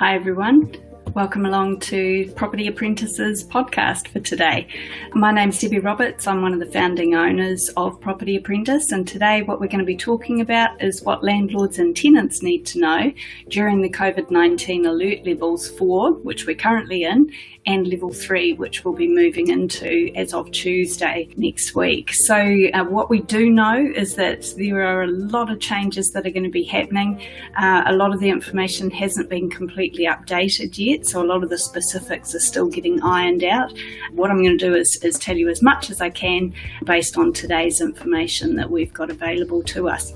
Hi everyone, welcome along to Property Apprentices podcast for today. My name's Debbie Roberts, I'm one of the founding owners of Property Apprentice, and today what we're going to be talking about is what landlords and tenants need to know during the COVID-19 alert levels 4, which we're currently in, and level 3, which we'll be moving into as of Tuesday next week. So what we do know is that there are a lot of changes that are going to be happening. A lot of the information hasn't been completely updated yet, so a lot of the specifics are still getting ironed out. What I'm going to do is tell you as much as I can based on today's information that we've got available to us.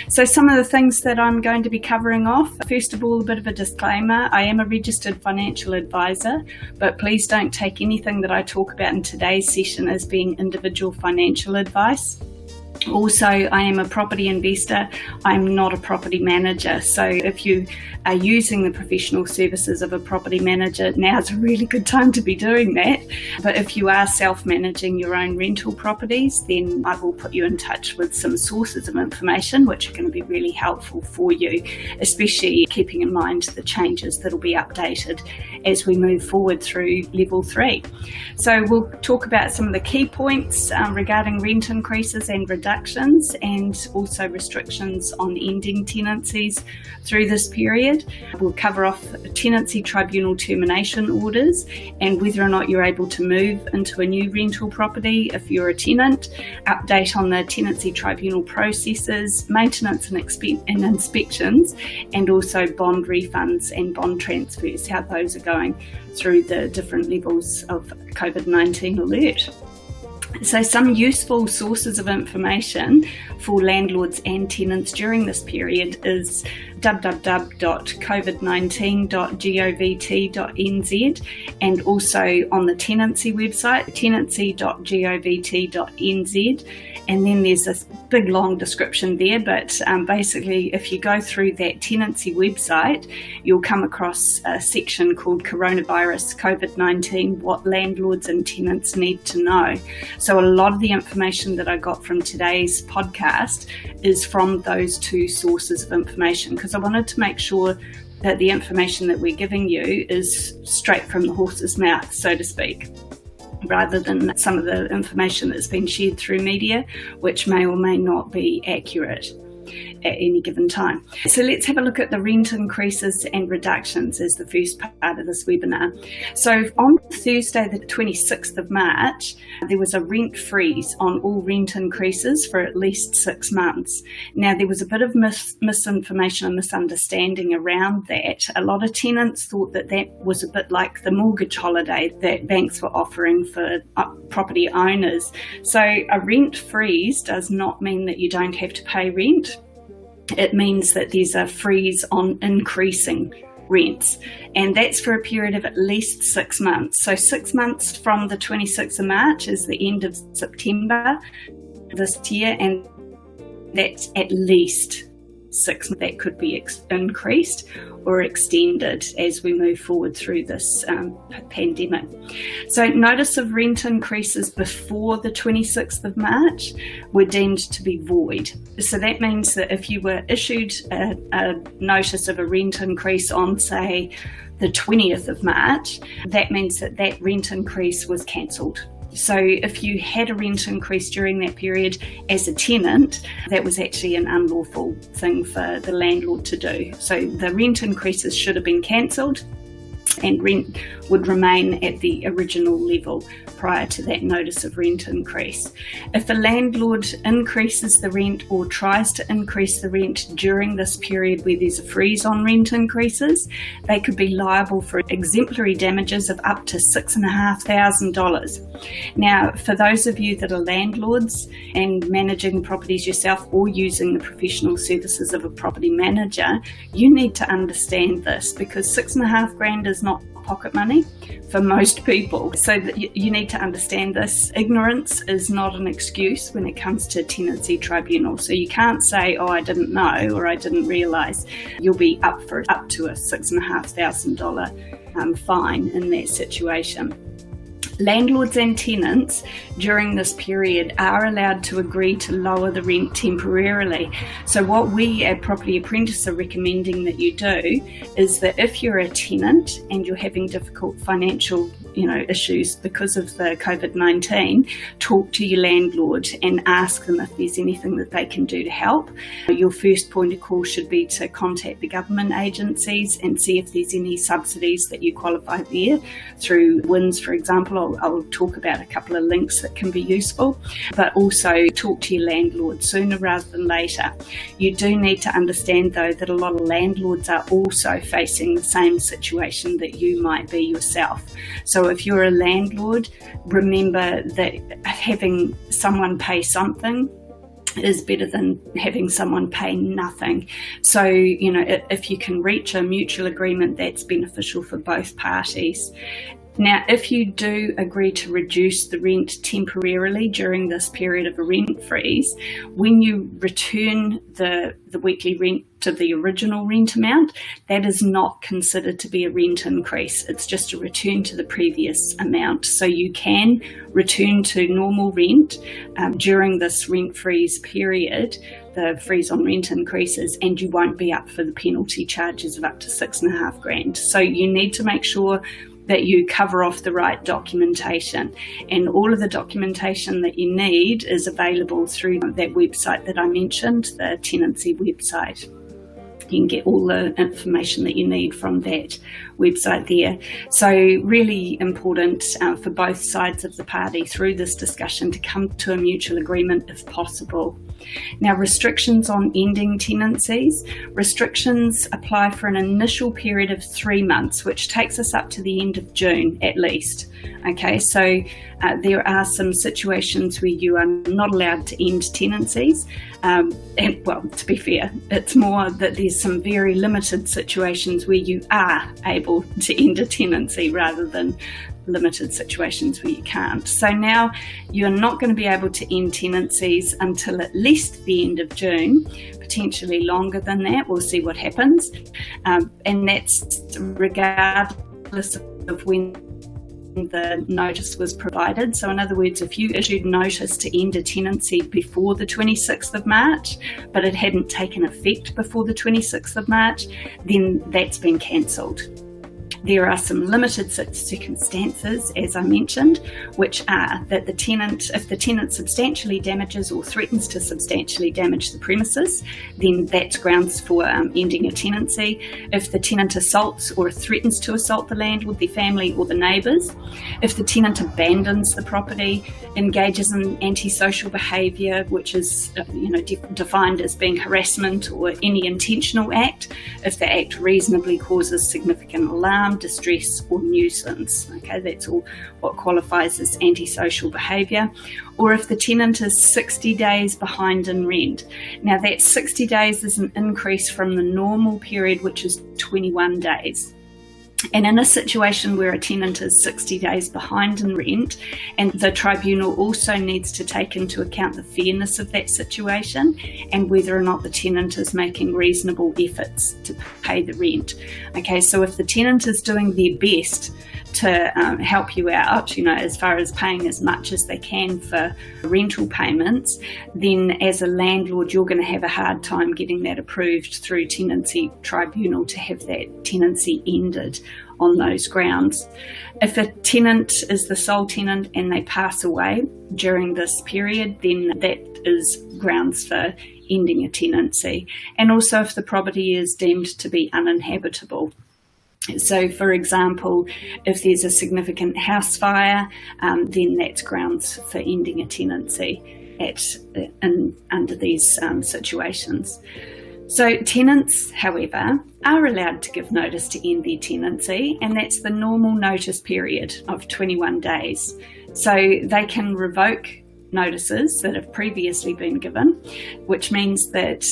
So some of the things that I'm going to be covering off, first of all, a bit of a disclaimer. I am a registered financial advisor, but please don't take anything that I talk about in today's session as being individual financial advice. Also, I am a property investor. I'm not a property manager. So if you are using the professional services of a property manager, now's a really good time to be doing that. But if you are self-managing your own rental properties, then I will put you in touch with some sources of information which are going to be really helpful for you, especially keeping in mind the changes that will be updated as we move forward through level 3. So we'll talk about some of the key points regarding rent increases and reductions, and also restrictions on ending tenancies through this period. We'll cover off tenancy tribunal termination orders and whether or not you're able to move into a new rental property if you're a tenant, update on the tenancy tribunal processes, maintenance and inspections, and also bond refunds and bond transfers, how those are going through the different levels of COVID-19 alert. So some useful sources of information for landlords and tenants during this period is www.covid19.govt.nz, and also on the tenancy website, tenancy.govt.nz. And then there's a big long description there, but basically if you go through that tenancy website, you'll come across a section called Coronavirus COVID-19, what landlords and tenants need to know. So a lot of the information that I got from today's podcast is from those two sources of information, because I wanted to make sure that the information that we're giving you is straight from the horse's mouth, so to speak, rather than some of the information that's been shared through media, which may or may not be accurate at any given time. So let's have a look at the rent increases and reductions as the first part of this webinar. So on Thursday, the 26th of March, there was a rent freeze on all rent increases for at least 6 months. Now, there was a bit of misinformation and misunderstanding around that. A lot of tenants thought that that was a bit like the mortgage holiday that banks were offering for property owners. So a rent freeze does not mean that you don't have to pay rent. It means that there's a freeze on increasing rents, and that's for a period of at least 6 months. So 6 months from the 26th of March is the end of September this year, and that's at least 6 months. That could be increased or extended as we move forward through this pandemic. So notice of rent increases before the 26th of March were deemed to be void. So that means that if you were issued a notice of a rent increase on, say, the 20th of March, that means that that rent increase was cancelled. So if you had a rent increase during that period as a tenant, that was actually an unlawful thing for the landlord to do. So the rent increases should have been cancelled, and rent would remain at the original level prior to that notice of rent increase. If a landlord increases the rent or tries to increase the rent during this period where there's a freeze on rent increases, they could be liable for exemplary damages of up to $6,500. Now, for those of you that are landlords and managing properties yourself or using the professional services of a property manager, you need to understand this, because $6,500 is not pocket money for most people. So you need to understand this. Ignorance is not an excuse when it comes to tenancy tribunal. So you can't say, oh, I didn't know or I didn't realise. You'll be up to a $6,500 fine in that situation. Landlords and tenants during this period are allowed to agree to lower the rent temporarily. So what we at Property Apprentice are recommending that you do is that if you're a tenant and you're having difficult financial issues because of the COVID-19, talk to your landlord and ask them if there's anything that they can do to help. Your first point of call should be to contact the government agencies and see if there's any subsidies that you qualify there through WINS, for example. I'll talk about a couple of links that can be useful, but also talk to your landlord sooner rather than later. You do need to understand, though, that a lot of landlords are also facing the same situation that you might be yourself. So if you're a landlord, remember that having someone pay something is better than having someone pay nothing. So, if you can reach a mutual agreement, that's beneficial for both parties. Now, if you do agree to reduce the rent temporarily during this period of a rent freeze, when you return the weekly rent to the original rent amount, that is not considered to be a rent increase. It's just a return to the previous amount. So you can return to normal rent during this rent freeze period, the freeze on rent increases, and you won't be up for the penalty charges of up to $6,500. So you need to make sure that you cover off the right documentation, and all of the documentation that you need is available through that website that I mentioned, the tenancy website. You can get all the information that you need from that website there. So really important for both sides of the party through this discussion to come to a mutual agreement if possible. Now, restrictions on ending tenancies. Restrictions apply for an initial period of 3 months, which takes us up to the end of June at least. Okay, so there are some situations where you are not allowed to end tenancies. And well, to be fair, it's more that there's some very limited situations where you are able to end a tenancy rather than limited situations where you can't. So now you're not going to be able to end tenancies until at least the end of June, potentially longer than that. We'll see what happens. And that's regardless of when the notice was provided. So in other words, if you issued notice to end a tenancy before the 26th of March, but it hadn't taken effect before the 26th of March, then that's been cancelled. There are some limited circumstances, as I mentioned, which are that if the tenant substantially damages or threatens to substantially damage the premises, then that's grounds for ending a tenancy. If the tenant assaults or threatens to assault the landlord, their family, or the neighbours. If the tenant abandons the property, engages in antisocial behaviour, which is defined as being harassment or any intentional act. If the act reasonably causes significant alarm, distress, or nuisance. Okay, that's all what qualifies as antisocial behaviour. Or if the tenant is 60 days behind in rent. Now that 60 days is an increase from the normal period, which is 21 days. And in a situation where a tenant is 60 days behind in rent, and the tribunal also needs to take into account the fairness of that situation and whether or not the tenant is making reasonable efforts to pay the rent. Okay, so if the tenant is doing their best to help you out, as far as paying as much as they can for rental payments, then as a landlord, you're going to have a hard time getting that approved through tenancy tribunal to have that tenancy ended on those grounds. If a tenant is the sole tenant and they pass away during this period, then that is grounds for ending a tenancy. And also if the property is deemed to be uninhabitable. So, for example, if there's a significant house fire, then that's grounds for ending a tenancy under these situations. So tenants, however, are allowed to give notice to end their tenancy, and that's the normal notice period of 21 days. So they can revoke notices that have previously been given, which means that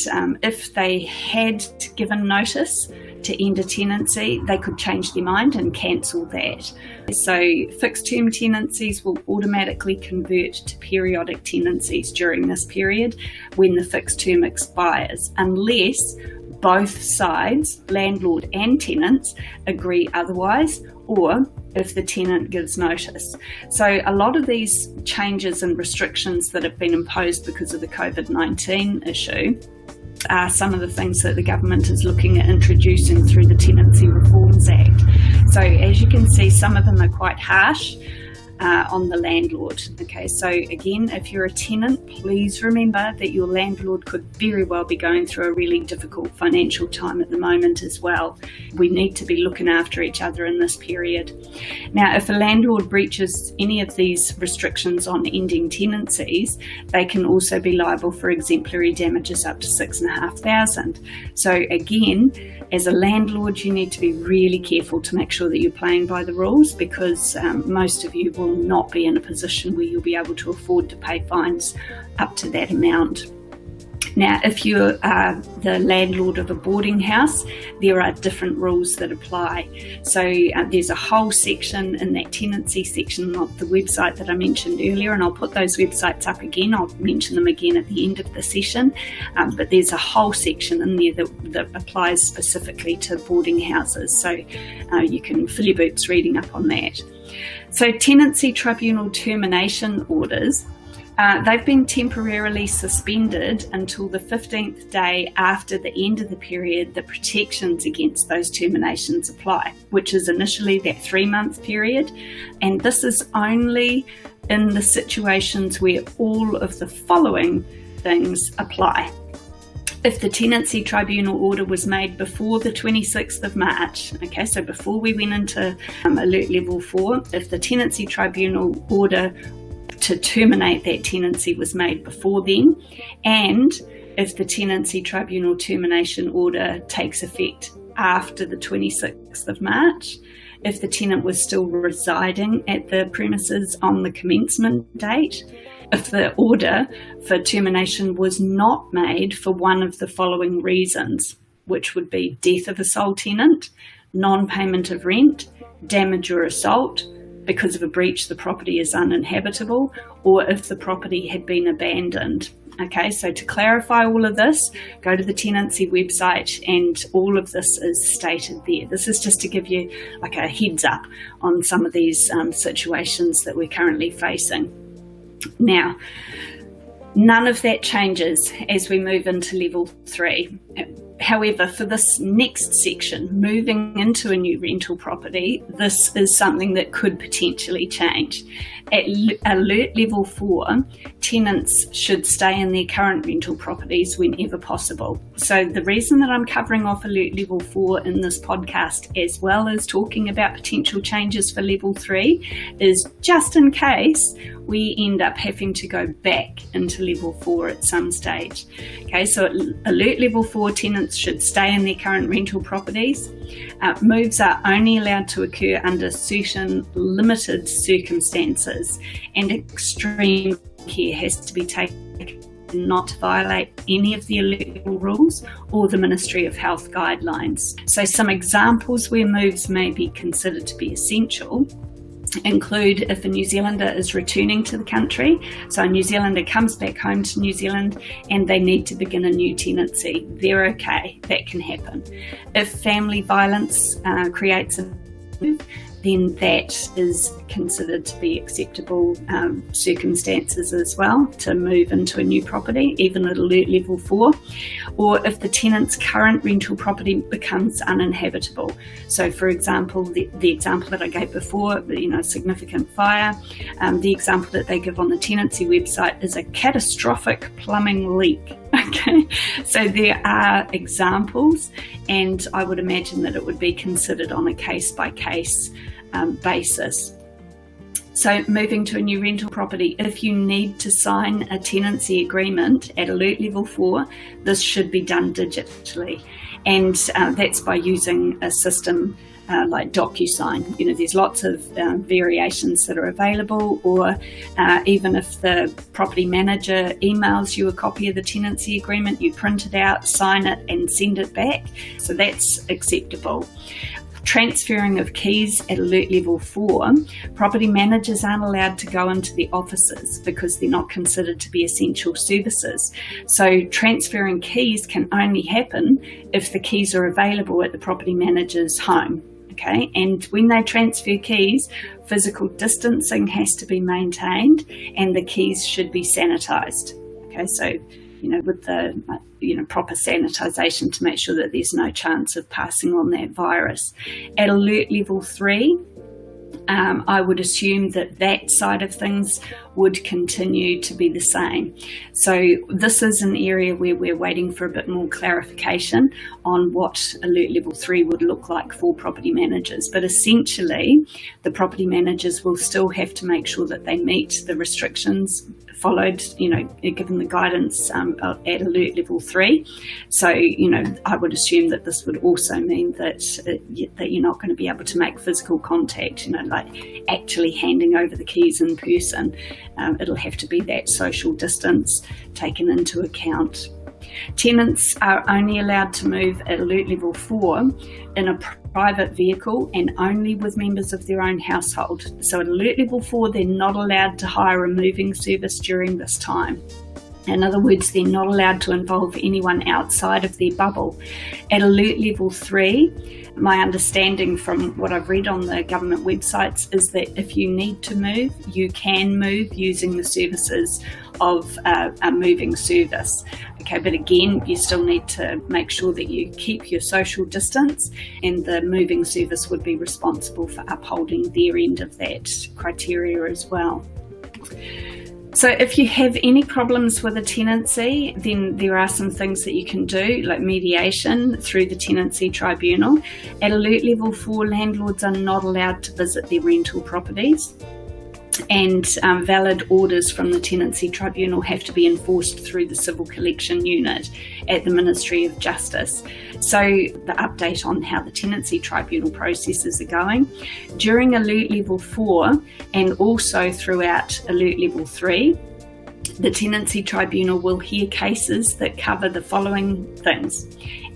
if they had given notice to end a tenancy, they could change their mind and cancel that. So fixed term tenancies will automatically convert to periodic tenancies during this period when the fixed term expires, unless both sides, landlord and tenants, agree otherwise, or if the tenant gives notice. So a lot of these changes and restrictions that have been imposed because of the COVID-19 issue are some of the things that the government is looking at introducing through the Tenancy Reforms Act. So as you can see, some of them are quite harsh on the landlord. Okay, so again, if you're a tenant, please remember that your landlord could very well be going through a really difficult financial time at the moment as well. We need to be looking after each other in this period. Now, if a landlord breaches any of these restrictions on ending tenancies, they can also be liable for exemplary damages up to $6,500. So again, as a landlord, you need to be really careful to make sure that you're playing by the rules, because most of you will not be in a position where you'll be able to afford to pay fines up to that amount. Now, if you are the landlord of a boarding house, there are different rules that apply. So there's a whole section in that tenancy section of the website that I mentioned earlier, and I'll put those websites up again. I'll mention them again at the end of the session. But there's a whole section in there that applies specifically to boarding houses. So you can fill your boots reading up on that. So tenancy tribunal termination orders, they've been temporarily suspended until the 15th day after the end of the period that protections against those terminations apply, which is initially that 3-month period. And this is only in the situations where all of the following things apply. If the tenancy tribunal order was made before the 26th of March, okay, so before we went into alert level 4, if the tenancy tribunal order to terminate that tenancy was made before then, and if the tenancy tribunal termination order takes effect after the 26th of March, if the tenant was still residing at the premises on the commencement date, if the order for termination was not made for one of the following reasons, which would be death of a sole tenant, non-payment of rent, damage or assault, because of a breach the property is uninhabitable, or if the property had been abandoned. Okay, so to clarify all of this, go to the tenancy website and all of this is stated there. This is just to give you like a heads up on some of these situations that we're currently facing. Now, none of that changes as we move into level 3. However, for this next section, moving into a new rental property, this is something that could potentially change. At alert level 4, tenants should stay in their current rental properties whenever possible. So the reason that I'm covering off alert level 4 in this podcast, as well as talking about potential changes for level 3, is just in case we end up having to go back into level 4 at some stage. Okay, so at alert level 4, tenants should stay in their current rental properties. Moves are only allowed to occur under certain limited circumstances, and extreme care has to be taken not to violate any of the alert level rules or the Ministry of Health guidelines. So some examples where moves may be considered to be essential include if a New Zealander is returning to the country, so a New Zealander comes back home to New Zealand and they need to begin a new tenancy, they're okay, that can happen. If family violence creates a move, then that is considered to be acceptable circumstances as well to move into a new property, even at alert level 4. Or if the tenant's current rental property becomes uninhabitable. So for example, the example that I gave before, significant fire, the example that they give on the tenancy website is a catastrophic plumbing leak. Okay, so there are examples, and I would imagine that it would be considered on a case-by-case basis. So moving to a new rental property, if you need to sign a tenancy agreement at alert level 4, this should be done digitally, and that's by using a system like DocuSign. There's lots of variations that are available, or even if the property manager emails you a copy of the tenancy agreement, you print it out, sign it and send it back. So that's acceptable. Transferring of keys at alert level 4, property managers aren't allowed to go into the offices because they're not considered to be essential services. So transferring keys can only happen if the keys are available at the property manager's home. Okay, and when they transfer keys, physical distancing has to be maintained and the keys should be sanitised. Okay, so with the proper sanitisation to make sure that there's no chance of passing on that virus. At alert level 3, I would assume that side of things would continue to be the same. So this is an area where we're waiting for a bit more clarification on what alert level 3 would look like for property managers. But essentially, the property managers will still have to make sure that they meet the restrictions followed, given the guidance at alert level 3. So, I would assume that this would also mean that you're not going to be able to make physical contact, like actually handing over the keys in person. It'll have to be that social distance taken into account. Tenants are only allowed to move at alert level 4 in a private vehicle and only with members of their own household. So at alert level 4, they're not allowed to hire a moving service during this time. In other words, they're not allowed to involve anyone outside of their bubble. At alert level 3, my understanding from what I've read on the government websites is that if you need to move, you can move using the services of a moving service. Okay, but again, you still need to make sure that you keep your social distance, and the moving service would be responsible for upholding their end of that criteria as well. So if you have any problems with a tenancy, then there are some things that you can do, like mediation through the Tenancy Tribunal. At alert level 4, landlords are not allowed to visit their rental properties, and valid orders from the Tenancy Tribunal have to be enforced through the Civil Collection Unit at the Ministry of Justice. So the update on how the Tenancy Tribunal processes are going. During alert level 4 and also throughout alert level 3, the Tenancy Tribunal will hear cases that cover the following things: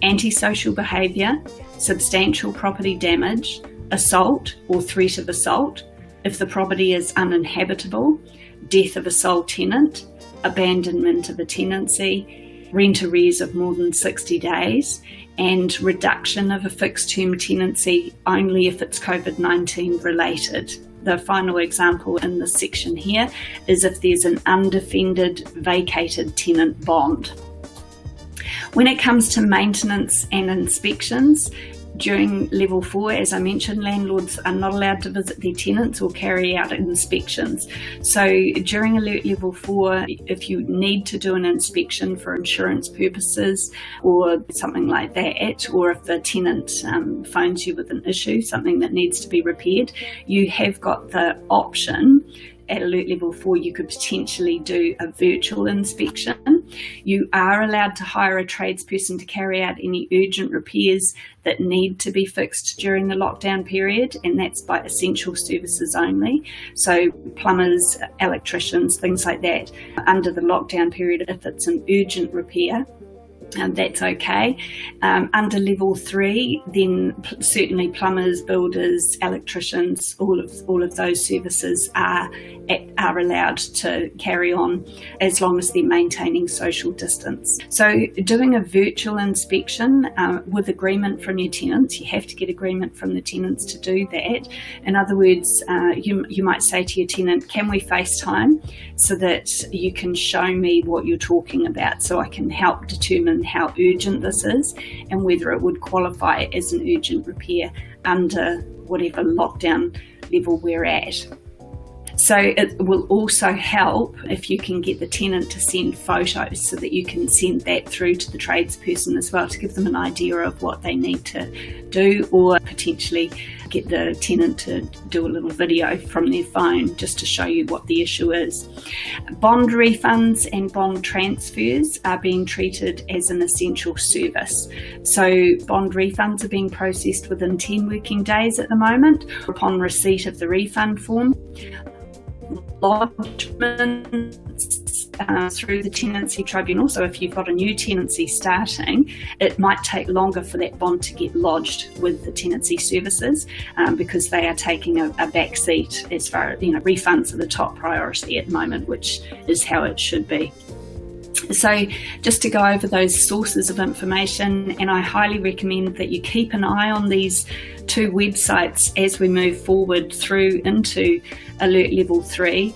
antisocial behaviour, substantial property damage, assault or threat of assault, if the property is uninhabitable, death of a sole tenant, abandonment of a tenancy, rent arrears of more than 60 days, and reduction of a fixed-term tenancy only if it's COVID-19 related. The final example in this section here is if there's an undefended vacated tenant bond. When it comes to maintenance and inspections, during level 4, as I mentioned, landlords are not allowed to visit their tenants or carry out inspections. So during alert level 4, if you need to do an inspection for insurance purposes or something like that, or if the tenant phones you with an issue, something that needs to be repaired, you have got the option. At alert level 4, you could potentially do a virtual inspection. You are allowed to hire a tradesperson to carry out any urgent repairs that need to be fixed during the lockdown period, and that's by essential services only. So plumbers, electricians, things like that. Under the lockdown period, if it's an urgent repair, that's okay. Under level 3, then certainly plumbers, builders, electricians, all of those services are allowed to carry on as long as they're maintaining social distance. So doing a virtual inspection with agreement from your tenants, you have to get agreement from the tenants to do that. In other words, you might say to your tenant, can we FaceTime so that you can show me what you're talking about so I can help determine how urgent this is and whether it would qualify as an urgent repair under whatever lockdown level we're at. So it will also help if you can get the tenant to send photos so that you can send that through to the tradesperson as well to give them an idea of what they need to do, or potentially get the tenant to do a little video from their phone just to show you what the issue is. Bond refunds and bond transfers are being treated as an essential service. So bond refunds are being processed within 10 working days at the moment upon receipt of the refund form. Lodgements through the Tenancy Tribunal. So if you've got a new tenancy starting, it might take longer for that bond to get lodged with the tenancy services because they are taking a back seat as far as, refunds are the top priority at the moment, which is how it should be. So just to go over those sources of information, and I highly recommend that you keep an eye on these two websites as we move forward through into Alert Level 3,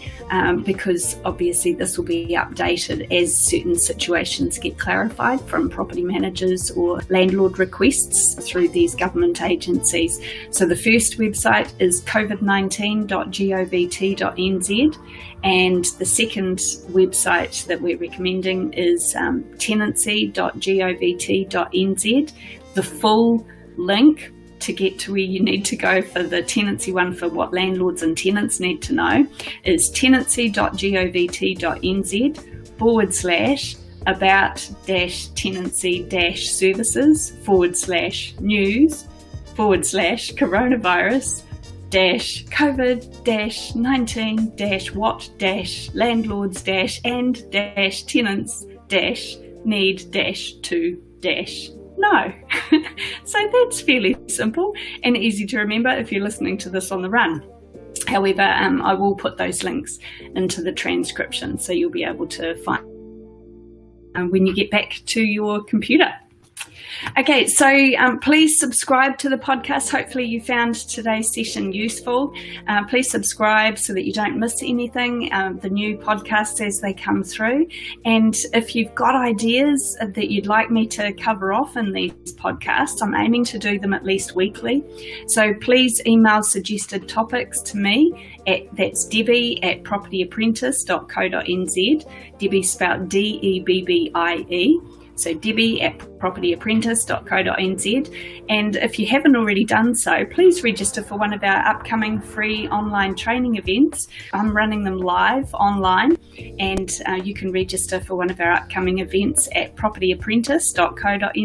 because obviously this will be updated as certain situations get clarified from property managers or landlord requests through these government agencies. So the first website is covid19.govt.nz, and the second website that we're recommending is tenancy.govt.nz. The full link to get to where you need to go for the tenancy one, for what landlords and tenants need to know, is tenancy.govt.nz/about-tenancy-services/covid-19-what-landlords-and-need-to-know. So that's fairly simple and easy to remember if you're listening to this on the run. However, I will put those links into the transcription so you'll be able to find when you get back to your computer. Okay, so please subscribe to the podcast. Hopefully you found today's session useful. Please subscribe so that you don't miss anything, the new podcasts as they come through. And if you've got ideas that you'd like me to cover off in these podcasts, I'm aiming to do them at least weekly. So please email suggested topics to me. That's Debbie@propertyapprentice.co.nz. Debbie spelled DEBBIE. So Debbie@propertyapprentice.co.nz. And if you haven't already done so, please register for one of our upcoming free online training events. I'm running them live online, and you can register for one of our upcoming events at propertyapprentice.co.nz.